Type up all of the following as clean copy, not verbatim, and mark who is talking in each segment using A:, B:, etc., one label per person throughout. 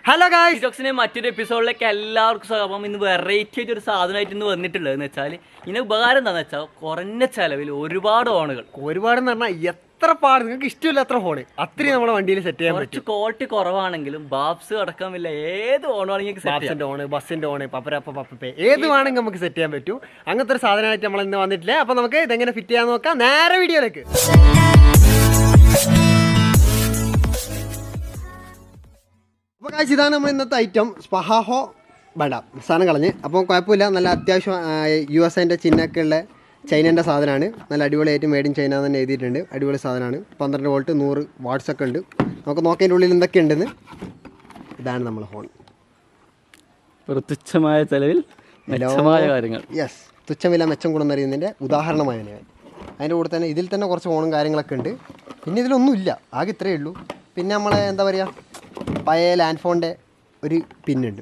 A: Hello guys,
B: ttalksന്റെ മറ്റൊരു എപ്പിസോഡിലേക്ക് എല്ലാവർക്കും സ്വാഗതം. ഇന്ന് വെറൈറ്റി ആയിട്ട് ഒരു സാധനമായിട്ട് ഇന്ന് വന്നിട്ടുള്ളതെന്ന് വെച്ചാൽ ഇതിന് ഉപകാരം എന്താണെന്ന് വെച്ചാൽ കുറഞ്ഞ ചെലവിൽ ഒരുപാട് ഫോണുകൾ.
A: ഒരുപാടെന്ന് പറഞ്ഞാൽ എത്ര പാട് നിങ്ങൾക്ക് ഇഷ്ടമില്ല അത്ര ഫോണ് അത്രയും നമ്മുടെ വണ്ടിയിൽ സെറ്റ് ചെയ്യാൻ
B: കുറച്ച് ക്വാളിറ്റി കുറവാണെങ്കിലും ബാബ്സ് അടക്കമില്ല ഏത് ഫോൺ
A: ബാബ്സിന്റെ ഓണ്, ബസ്സിന്റെ ഓണ്, പപ്പേ ഏത് വേണമെങ്കിൽ നമുക്ക് സെറ്റ് ചെയ്യാൻ പറ്റും. അങ്ങനത്തെ ഒരു സാധനമായിട്ട് നമ്മൾ ഇന്ന് വന്നിട്ടില്ല. അപ്പൊ നമുക്ക് ഇതെങ്ങനെ ഫിറ്റ് ചെയ്യാൻ നോക്കാം. നേരെ വീഡിയോയിലേക്ക്. അപ്പോൾ കാഴ്ച ഇതാണ് നമ്മൾ ഇന്നത്തെ ഐറ്റം. സ്പഹാഹോ ബഡ സാധനം കളഞ്ഞ്. അപ്പോൾ കുഴപ്പമില്ല, നല്ല അത്യാവശ്യം USA ചിഹ്നമൊക്കെ ഉള്ള ചൈനേൻ്റെ സാധനമാണ്. നല്ല അടിപൊളിയായിട്ട് മെയ്ഡ് ഇൻ ചൈന തന്നെ എഴുതിയിട്ടുണ്ട്. അടിപൊളി സാധനമാണ്. 12 വോൾട്ട് 100 വാട്ട്സ് ഒക്കെ ഉണ്ട്. നമുക്ക് നോക്കേൻ്റെ ഉള്ളിൽ എന്തൊക്കെ ഉണ്ടെന്ന്. ഇതാണ് നമ്മളെ ഫോൺ.
B: തുച്ഛമായ ചെലവിൽ മെച്ചമായ കാര്യങ്ങൾ.
A: യെസ്, തുച്ഛമില്ല മെച്ചം ഗുണമെന്നറിയുന്നതിൻ്റെ ഉദാഹരണമായ ഞാൻ. അതിൻ്റെ കൂടെ തന്നെ ഇതിൽ തന്നെ കുറച്ച് ഫോണും കാര്യങ്ങളൊക്കെ ഉണ്ട്. പിന്നെ ഇതിലൊന്നുമില്ല, ആകെ ഇത്രയേ ഉള്ളൂ. പിന്നെ നമ്മളെ എന്താ പറയുക, പഴയ ലാൻഡ് ഫോണിൻ്റെ ഒരു പിന്നുണ്ട്.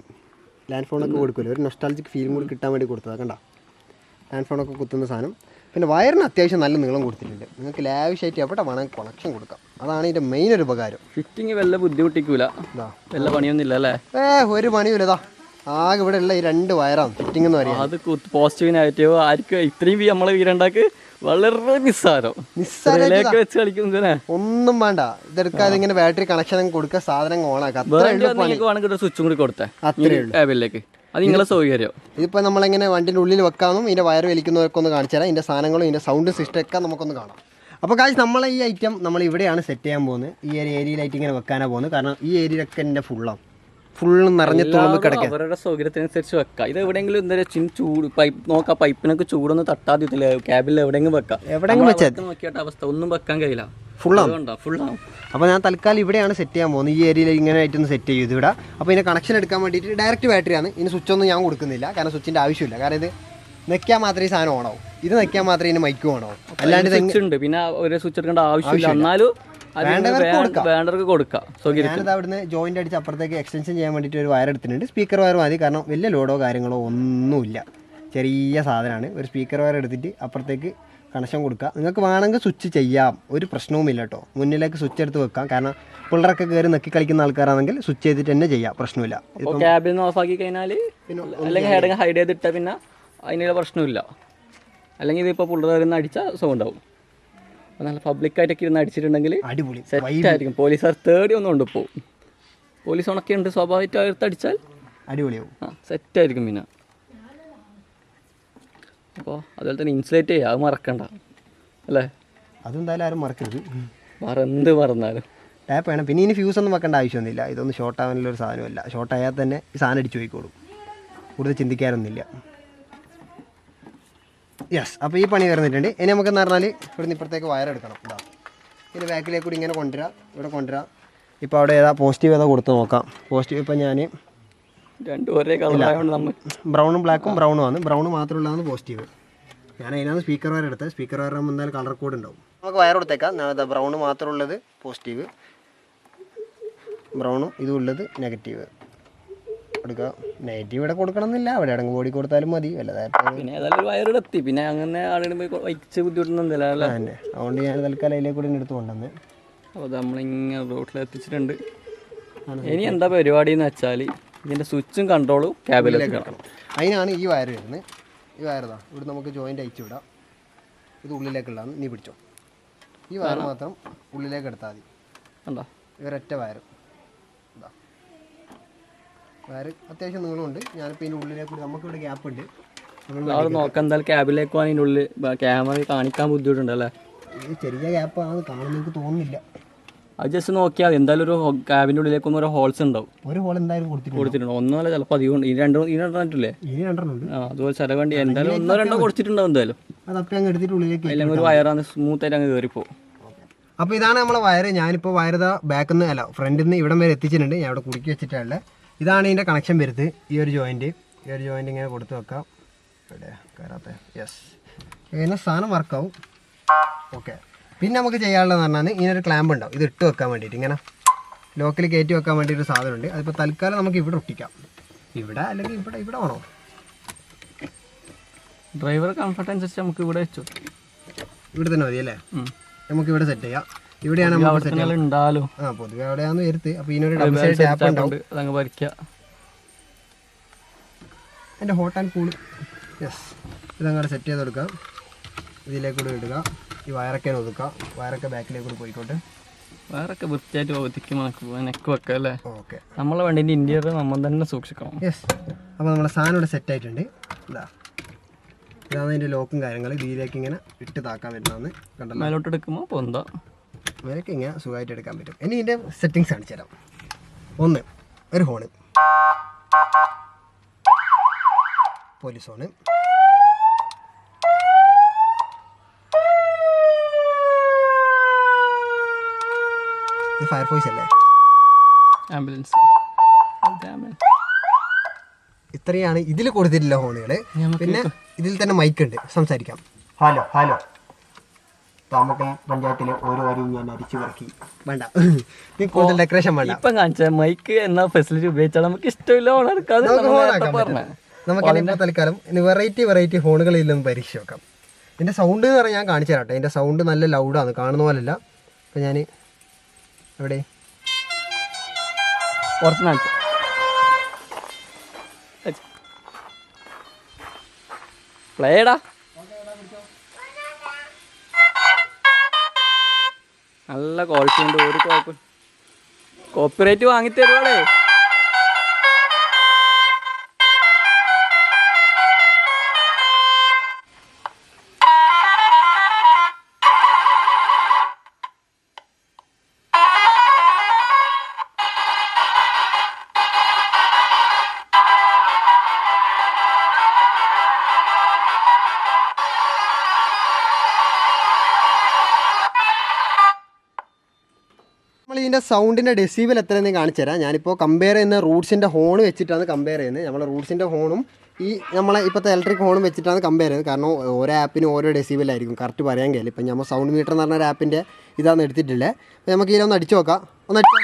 A: ലാൻഡ് ഫോണൊക്കെ കൊടുക്കുമല്ലോ, ഒരു നൊസ്റ്റാൾജിക് ഫീലും കൂടി കിട്ടാൻ വേണ്ടി കൊടുത്തതാണ്. കണ്ട, ലാൻഡ് ഫോണൊക്കെ കുത്തുന്ന സാധനം. പിന്നെ വയറിന് അത്യാവശ്യം നല്ല നീളം കൊടുത്തിട്ടുണ്ട്. നിങ്ങൾക്ക് ലാവിഷായിട്ട് എവിടെ വേണമെങ്കിൽ കണക്ഷൻ കൊടുക്കാം. അതാണ് ഇതിൻ്റെ മെയിൻ ഒരു ഉപകാരം.
B: ഫിറ്റിങ് വല്ല ബുദ്ധിമുട്ടിക്കൂല, വല്ല പണിയൊന്നുമില്ല അല്ലേ?
A: ഒരു പണിയുമില്ല. ഇതാ ആകെ ഇവിടെ ഉള്ള ഈ 2 വയറാണ് ഫിറ്റിംഗ് എന്ന് പറയുന്നത്.
B: അത് പോസിറ്റീവ് നെഗറ്റീവ് ആയിരിക്കും. ഇത്രയും നമ്മളെ വീടുണ്ടാക്കി വളരെ നിസ്സാരത്തിലേക്ക് വെച്ച് കളിക്കുന്നതിനെ
A: ഒന്നും വേണ്ട. ഇതെടുക്കാതെ ഇങ്ങനെ ബാറ്ററി കണക്ഷൻ കൊടുക്കുക, സാധനം ഓണാക്കാം.
B: സ്വിച്ചും കൂടി കൊടുത്തേ ടേബിളിലേക്ക്. അത് നിങ്ങളെ സൗകര്യം.
A: ഇതിപ്പോൾ നമ്മളിങ്ങനെ വണ്ടിൻ്റെ ഉള്ളിൽ വെക്കാമെന്നും ഇതിൻ്റെ വയർ വലിക്കുന്നവർക്കൊക്കെ ഒന്ന് കാണിച്ചു തരാം. ഇതിൻ്റെ സാധനങ്ങളും ഇതിൻ്റെ സൗണ്ട് സിസ്റ്റം ഒക്കെ നമുക്കൊന്ന് കാണാം. അപ്പോൾ കാശ് നമ്മളെ ഈ ഐറ്റം നമ്മൾ ഇവിടെയാണ് സെറ്റ് ചെയ്യാൻ പോകുന്നത്. ഈ ഒരു ഏരിയയിലായിട്ട് ഇങ്ങനെ വെക്കാനാണ് പോകുന്നത്. കാരണം ഈ ഏരിയയിലൊക്കെ എൻ്റെ ഫുള്ള് നിറഞ്ഞ് തുറന്ന് കിടക്കുക.
B: അവരുടെ സൗകര്യത്തിനനുസരിച്ച് വെക്കാം. ഇത് എവിടെയെങ്കിലും എന്തായാലും ചൂട് പൈപ്പ് നോക്കാം, പൈപ്പിനൊക്കെ ചൂടൊന്നും തട്ടാതില്ല. ക്യാബിൽ എവിടെയെങ്കിലും വെക്കാം.
A: എവിടെയെങ്കിലും വെച്ചാൽ
B: നോക്കിയിട്ട് അവസ്ഥ ഒന്നും വെക്കാൻ കഴിയില്ല,
A: ഫുള്ളാണ്.
B: ഫുള്ളാവും.
A: അപ്പോൾ ഞാൻ തൽക്കാലം ഇവിടെയാണ് സെറ്റ് ചെയ്യാൻ പോകുന്നത്. ഈ ഏരിയയിൽ ഇങ്ങനെ ആയിട്ടൊന്ന് സെറ്റ് ചെയ്തു ഇവിടെ. അപ്പോൾ ഇതിൻ്റെ കണക്ഷൻ എടുക്കാൻ വേണ്ടിയിട്ട് ഡയറക്റ്റ് ബാറ്ററിയാണ്. ഇതിന് സ്വിച്ചൊന്നും ഞാൻ കൊടുക്കുന്നില്ല, കാരണം സ്വിച്ചിൻ്റെ ആവശ്യമില്ല. കാരണം ഇത് നെക്കാൻ മാത്രമേ ഈ സാധനം ഓണാവും. ഇത് നെക്കാൻ മാത്രമേ ഇതിന് മൈക്കും ഓണാവും. അല്ലാണ്ട്
B: സ്വിച്ച് ഉണ്ട്, പിന്നെ ഒരു സ്വിച്ച് എടുക്കേണ്ട ആവശ്യമില്ല. എന്നാലും വേണ്ടവർക്ക് കൊടുക്കാം.
A: ഞാനിത് അവിടുന്ന് ജോയിൻ്റ് അടിച്ച് അപ്പുറത്തേക്ക് എക്സ്റ്റൻഷൻ ചെയ്യാൻ വേണ്ടിയിട്ട് ഒരു വയർ എടുത്തിട്ടുണ്ട്. സ്പീക്കർ വയർ മതി, കാരണം വലിയ ലോഡോ കാര്യങ്ങളോ ഒന്നുമില്ല. ചെറിയ സാധനമാണ്. ഒരു സ്പീക്കർ വയർ എടുത്തിട്ട് അപ്പുറത്തേക്ക് കണക്ഷൻ കൊടുക്കുക. നിങ്ങൾക്ക് വേണമെങ്കിൽ സ്വിച്ച് ചെയ്യാം, ഒരു പ്രശ്നവുമില്ല കേട്ടോ. മുന്നിലേക്ക് സ്വിച്ച് എടുത്ത് വെക്കാം. കാരണം പിള്ളേരൊക്കെ കയറി നെക്കി കളിക്കുന്ന ആൾക്കാരാണെങ്കിൽ സ്വിച്ച് ചെയ്തിട്ട് തന്നെ ചെയ്യാം, പ്രശ്നമില്ല.
B: ക്യാബിൽ നിന്ന് ഓഫ് ആക്കി കഴിഞ്ഞാൽ അല്ലെങ്കിൽ ഹൈഡ് ചെയ്തിട്ടാൽ പിന്നെ അതിനുള്ള പ്രശ്നമില്ല. അല്ലെങ്കിൽ ഇതിപ്പോൾ പിള്ളേർ ഇരുന്ന് അടിച്ചാൽ സൗണ്ട് ആവും. നല്ല പബ്ലിക്കായിട്ടൊക്കെ ഇരുന്ന് അടിച്ചിട്ടുണ്ടെങ്കിൽ
A: അടിപൊളി
B: സെറ്റായിരിക്കും. പോലീസുകാർ തേടി ഒന്നും കൊണ്ട് പോകും. പോലീസ് ഉണക്കെ ഉണ്ട്, സ്വാഭാവികമായിട്ട് അടിച്ചാൽ
A: അടിപൊളിയാവും.
B: സെറ്റായിരിക്കും. പിന്നെ അപ്പോൾ അതുപോലെ തന്നെ ഇൻസുലേറ്റ് ചെയ്യുക, അത് മറക്കണ്ട അല്ലേ?
A: അതെന്തായാലും ആരും മറക്കരുത്,
B: എന്ത് മറന്നാലും.
A: ടാപ്പ് വേണം. പിന്നെ ഇനി ഫ്യൂസ് ഒന്നും വെക്കേണ്ട ആവശ്യമൊന്നുമില്ല. ഇതൊന്നും ഷോർട്ട് ആവാനുള്ളൊരു സാധനമല്ല. ഷോർട്ട് ആയാൽ തന്നെ ഈ സാധനം അടിച്ചു പോയിക്കോളും, കൂടുതൽ ചിന്തിക്കാനൊന്നുമില്ല. യെസ്, അപ്പോൾ ഈ പണി വരുന്നിട്ടുണ്ട്. ഇനി നമുക്കെന്ന് പറഞ്ഞാൽ ഇവിടുന്ന് ഇപ്പുറത്തേക്ക് വയർ എടുക്കണം. ഇതാ ഇതിൻ്റെ ബാക്കിലേക്ക് കൂടി ഇങ്ങനെ കൊണ്ടുവരാം, ഇവിടെ കൊണ്ടുവരാം. ഇപ്പോൾ അവിടെ ഏതാ പോസിറ്റീവ് ഏതാ കൊടുത്ത് നോക്കാം. പോസിറ്റീവ് ഇപ്പോൾ ഞാൻ
B: ഒരേ കളറായതുകൊണ്ട് നമ്മൾ
A: ബ്രൗണും ബ്ലാക്കും ബ്രൗണും ആണ്. ബ്രൗൺ മാത്രമുള്ളതാണ് പോസിറ്റീവ്. ഞാൻ അതിനകത്ത് സ്പീക്കർ വയർ എടുത്തത്. സ്പീക്കർ വയർ ആകുമ്പോൾ എന്തായാലും കളർ കോഡ് ഉണ്ടാവും. നമുക്ക് വയർ കൊടുത്തേക്കാം. ബ്രൗൺ മാത്രമുള്ളത് പോസിറ്റീവ്, ബ്രൗണും ഇതും ഉള്ളത് നെഗറ്റീവ് കൊടുക്കുക. നെഗറ്റീവ് ഇവിടെ കൊടുക്കണമെന്നില്ല, അവിടെ ഇടങ്ങ് ബോഡി കൊടുത്താലും മതി.
B: പിന്നെ ഏതായാലും വയറിടെത്തി പിന്നെ അങ്ങനെ ആളുകൾ പോയി വഹിച്ച് ബുദ്ധിമുട്ടുന്നില്ല അല്ലേ?
A: തന്നെ അതുകൊണ്ട് ഞാൻ തൽക്കാലം അതിലേക്ക് കൂടി എടുത്ത് കൊണ്ടുവന്ന്.
B: അപ്പോൾ നമ്മളിങ്ങനെ റോട്ടിൽ എത്തിച്ചിട്ടുണ്ട്. ഇനി എന്താ പരിപാടി എന്ന് വെച്ചാൽ ഇതിൻ്റെ സ്വിച്ചും കൺട്രോളും ക്യാബിലേക്ക് കിടക്കണം.
A: അതിനാണ് ഈ വയർ വരുന്നത്. ഈ വയർ ഇവിടെ നമുക്ക് ജോയിൻ്റ് അയച്ചു വിടാം. ഇത് ഉള്ളിലേക്കുള്ളതാണ്. നീ പിടിച്ചോ. ഈ വയർ മാത്രം ഉള്ളിലേക്ക് എടുത്താൽ മതി. ഉണ്ടോ? ഇവരൊറ്റ വയർ. ഇതാ വയർ അത്യാവശ്യം നീളമുണ്ട്. ഞാനിപ്പോൾ ഇതിൻ്റെ ഉള്ളിലേക്ക് കൂടി നമുക്കിവിടെ ഗ്യാപ്പ് ഉണ്ട്.
B: അത് നോക്കാം. എന്തായാലും ക്യാബിലേക്ക് പോകാൻ അതിൻ്റെ ഉള്ളിൽ ക്യാമറ കാണിക്കാൻ ബുദ്ധിമുട്ടുണ്ട് അല്ലേ?
A: ഇത് ചെറിയ ഗ്യാപ്പാണ്, കാണുമ്പോൾ എനിക്ക് തോന്നുന്നില്ല.
B: അത് ജസ്റ്റ് നോക്കിയാൽ മതി. എന്തായാലും ഒരു ക്യാബിൻ്റെ ഉള്ളിലേക്കൊന്നും ഓരോ ഹോൾസ് ഉണ്ടാവും.
A: ഒരു ഹോൾ എന്തായാലും കൊടുത്തിട്ടുണ്ട്.
B: ഒന്നല്ല ചിലപ്പോൾ അധികം. ഈ രണ്ടെണ്ണത്തില്ലേ? അതുപോലെ ചില വണ്ടി എന്തായാലും 1-2 കൊടുത്തിട്ടുണ്ടാവും. എന്തായാലും
A: അതൊക്കെ അങ്ങ് എടുത്തിട്ട് ഉള്ളിലേക്ക്
B: അല്ലെങ്കിൽ ഒരു വയറാണ് സ്മൂത്തായിട്ട് അങ്ങ് കയറിപ്പോവും.
A: അപ്പോൾ ഇതാണ് നമ്മളെ വയർ. ഞാനിപ്പോൾ വയർ ബാക്കിൽ നിന്ന് അല്ല ഫ്രണ്ടിൽ നിന്ന് ഇവിടം വരെ എത്തിച്ചിട്ടുണ്ട്. ഞാൻ ഇവിടെ കുടുക്കി വെച്ചിട്ടുള്ളത്. ഇതാണ് ഇതിൻ്റെ കണക്ഷൻ വരുന്നത്. ഈ ഒരു ജോയിൻറ്റ് ഇങ്ങനെ കൊടുത്ത് വെക്കാം. ഇവിടെ കയറാത്ത യെസ്, ഇങ്ങനെ സാധനം വർക്കാവും. ഓക്കെ. പിന്നെ നമുക്ക് ചെയ്യാനുള്ളതെന്ന് പറഞ്ഞാൽ ഇങ്ങനൊരു ക്ലാമ്പ് ഉണ്ടാവും. ഇത് ഇട്ട് വെക്കാൻ വേണ്ടിയിട്ട് ഇങ്ങനെ ലോക്കിൽ കയറ്റി വെക്കാൻ വേണ്ടി ഒരു സാധനമുണ്ട്. അതിപ്പോൾ തൽക്കാലം നമുക്ക് ഇവിടെ ഒട്ടിക്കാം. ഇവിടെ അല്ലെങ്കിൽ ഇവിടെ വേണോ?
B: ഡ്രൈവർ കംഫർട്ട് അനുസരിച്ച് നമുക്ക് ഇവിടെ വെച്ചു.
A: ഇവിടെ തന്നെ മതി അല്ലേ? നമുക്കിവിടെ സെറ്റ് ചെയ്യാം. ഇവിടെയാണ് നമുക്ക് സെറ്റ്
B: ഉണ്ടാലോ.
A: ആ പൊതുവെ അവിടെയാന്ന് വരുത്ത്. അപ്പോൾ ഇതിനൊരു ഡബിൾ സൈഡ് ടാപ്പ് ഉണ്ടാവും.
B: അതങ്ങ് വരയ്ക്കുക.
A: അതിൻ്റെ ഹോട്ട് ആൻഡ് കൂൾ. യെസ്, ഇതങ്ങോട്ട് സെറ്റ് ചെയ്ത് കൊടുക്കാം. ഇതിലേക്കൂടെ ഇടുക. ഈ വയറൊക്കെ ഒതുക്കുക. വയറൊക്കെ ബാക്കിലേക്കൂടെ പോയിക്കോട്ടെ.
B: വയറൊക്കെ വൃത്തിയായിട്ട് ഒതുക്കി നെക്ക് വെക്കാം അല്ലേ.
A: ഓക്കെ,
B: നമ്മളെ വണ്ടീൻ്റെ ഇൻറ്റീരിയർ നമ്മൾ തന്നെ സൂക്ഷിക്കണം.
A: യെസ്. അപ്പോൾ നമ്മളെ സാധനം ഇവിടെ സെറ്റ് ആയിട്ടുണ്ട്. ഇതാണ് അതിൻ്റെ ലോക്കും കാര്യങ്ങൾ. ഇതിലേക്ക് ഇങ്ങനെ ഇട്ട് താക്കാൻ പറ്റുന്നതാണ്. കണ്ടല്ലോ,
B: മേലോട്ട് എടുക്കുമ്പോൾ പൊന്താ
A: മേലേക്ക് ഇങ്ങനെ സുഖമായിട്ട് എടുക്കാൻ പറ്റും. ഇനി ഇതിൻ്റെ സെറ്റിങ്സ് കാണിച്ചു തരാം. ഒന്ന്, ഒരു ഹോണ്, പോലീസ് ഹോണ്, ഇത് ഫയർഫോഴ്സ് അല്ലേ,
B: ആംബുലൻസ്.
A: ഇത്രയാണ് ഇതിൽ കൊടുത്തിട്ടില്ല ഹോണുകൾ. പിന്നെ ഇതിൽ തന്നെ മൈക്ക് ഉണ്ട്, സംസാരിക്കാം. ഹലോ ഹലോ, താമക്കൽ പഞ്ചായത്തിലെ ഓരോ കാര്യം ഞാൻ അരിച്ചു പറക്കി. വേണ്ട, കൂടുതൽ ഡെക്കറേഷൻ വേണ്ട.
B: ഇപ്പം കാണിച്ച മൈക്ക് എന്ന ഫെസിലിറ്റി ഉപയോഗിച്ചാൽ നമുക്ക് ഇഷ്ടമില്ല
A: നമുക്ക് ഇപ്പോൾ തൽക്കാലം ഇനി വെറൈറ്റി ഫോണുകളില്ലെന്ന് പരീക്ഷ വെക്കാം. ഇതിൻ്റെ സൗണ്ട് എന്ന് പറഞ്ഞാൽ ഞാൻ കാണിച്ചു തരാട്ടെ. ഇതിൻ്റെ സൗണ്ട് നല്ല ലൗഡാണ്, കാണുന്ന പോലല്ല. അപ്പം ഞാൻ എവിടെ
B: പുറത്ത് കാണിച്ചു പ്ലേടാ. നല്ല ക്വാളിറ്റി ഉണ്ട്, ഒരു കുഴപ്പം. കോപ്പിറൈറ്റ് വാങ്ങിത്തരുവാടേ.
A: ഇതിൻ്റെ സൗണ്ടിൻ്റെ ഡെസിബിൾ എത്രയെന്ന് കാണിച്ചു തരാം. ഞാനിപ്പോൾ കമ്പയർ ചെയ്യുന്ന റൂട്ട്സിൻ്റെ ഹോൺ വെച്ചിട്ടാണ് കമ്പയർ ചെയ്യുന്നത്. നമ്മൾ റൂട്ട്സിൻ്റെ ഹോണും ഈ നമ്മളെ ഇപ്പോഴത്തെ ഇലക്ട്രിക് ഹോണും വെച്ചിട്ടാണ് കമ്പയർ ചെയ്യുന്നത്. കാരണം ഓരോ ആപ്പിനും ഓരോ ഡെസിബിളായിരിക്കും, കറക്റ്റ് പറയാൻ കഴിയില്ല. ഇപ്പം നമ്മൾ സൗണ്ട് മീറ്റർ എന്ന് പറഞ്ഞ ഒരു ആപ്പിൻ്റെ ഇതാണ് എടുത്തിട്ടില്ലേ. അപ്പോൾ നമുക്ക് ഇതിലൊന്ന് അടിച്ചു നോക്കാം. ഒന്ന് അടിച്ചു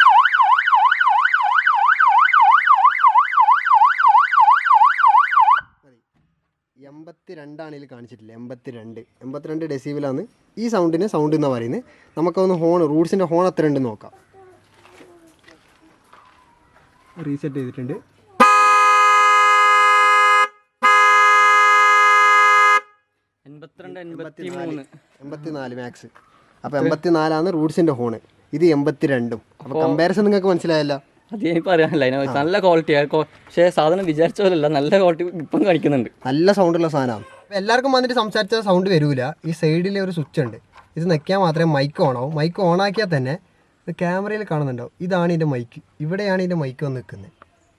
A: 82 ഇതിൽ കാണിച്ചിട്ടില്ല. 82 ഡെസിബിളാണ് ഈ സൗണ്ടിന് സൗണ്ട് എന്നാണ് പറയുന്നത്. നമുക്കൊന്ന് ഹോൺ റൂട്ട്സിൻ്റെ ഹോൺ എത്ര ഉണ്ടെന്ന് നോക്കാം. റീസെറ്റ് ചെയ്തിട്ടുണ്ട്. 84 മാക്സ്. അപ്പോൾ 84 റൂട്ട്സിൻ്റെ ഹോണ്. ഇത് 82. അപ്പോൾ കമ്പാരിസൺ നിങ്ങൾക്ക് മനസ്സിലായല്ലോ.
B: അത് എനിക്ക് പറയാനില്ല. അതിന് നല്ല ക്വാളിറ്റി, പക്ഷേ സാധനം വിചാരിച്ച പോലെയല്ല, നല്ല ക്വാളിറ്റി ഇപ്പം കാണിക്കുന്നുണ്ട്.
A: നല്ല സൗണ്ടുള്ള സാധനമാണ്. എല്ലാവർക്കും വന്നിട്ട് സംസാരിച്ചാൽ സൗണ്ട് വരില്ല. ഈ സൈഡിൽ ഒരു സ്വിച്ച് ഉണ്ട്, ഇത് നെക്കിയാൽ മാത്രമേ മൈക്ക് ഓണാവും. മൈക്ക് ഓണാക്കിയാൽ തന്നെ ഇത് ക്യാമറയിൽ കാണുന്നുണ്ടാവും. ഇതാണ് ഇതിൻ്റെ മൈക്ക്, ഇവിടെയാണ് ഇതിൻ്റെ മൈക്ക് വന്ന് നിൽക്കുന്നത്.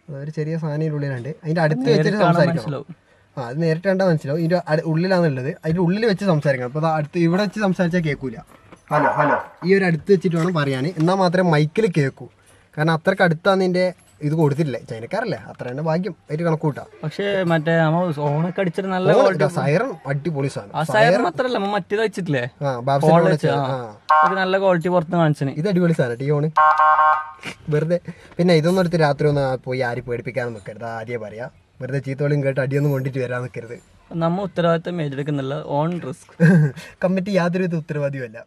A: അതൊരു ചെറിയ സാധനം ഉള്ളിലുണ്ട്. അതിൻ്റെ അടുത്ത് വെച്ചിട്ട് സംസാരിക്കണം. അത് നേരിട്ട് കണ്ടാൽ മനസ്സിലാവും. ഇതിൻ്റെ ഉള്ളിലാണുള്ളത്. അതിൻ്റെ ഉള്ളിൽ വെച്ച് സംസാരിക്കണം. അപ്പോൾ അടുത്ത് ഇവിടെ വെച്ച് സംസാരിച്ചാൽ കേൾക്കൂല. ഹലോ ഹലോ ഈ ഒരു അടുത്ത് വെച്ചിട്ട് വേണം പറയാൻ, എന്നാൽ മാത്രമേ മൈക്കിൽ കേൾക്കൂ. കാരണം അത്രയ്ക്ക് അടുത്താണ് ഇതിൻ്റെ ഇത് കൊടുത്തിട്ടില്ലേ. ചൈനക്കാരല്ലേ, അത്ര തന്നെ ഭാഗ്യം ആയിട്ട് കണക്കൂട്ടാ.
B: പക്ഷേ മറ്റേ ഓണൊക്കെ അടിച്ചിട്ട് നല്ല
A: സൈറൺ അടിപൊളി സാധനം.
B: സൈറൺ മാത്രല്ല, മറ്റേത് വെച്ചിട്ടില്ലേ, നല്ല ക്വാളിറ്റി പുറത്ത് കാണിച്ചു. ഇത്
A: അടിപൊളി സാധനം ടി ഓണ് വെറുതെ. പിന്നെ ഇതൊന്നും എടുത്ത് രാത്രി ഒന്ന് പോയി ആരും പേടിപ്പിക്കാനും നിൽക്കരുത്. ആദ്യം പറയാ, വെറുതെ ചീത്തോളിയും കേട്ട് അടിയൊന്നും കൊണ്ടിട്ട് വരാൻ നിൽക്കരുത്.
B: നമ്മ ഉത്തരവാദിത്തം ഏറ്റെടുക്കുന്നില്ല, ഓൺ റിസ്ക്.
A: കമ്മിറ്റി യാതൊരു ഉത്തരവാദിയുമല്ല.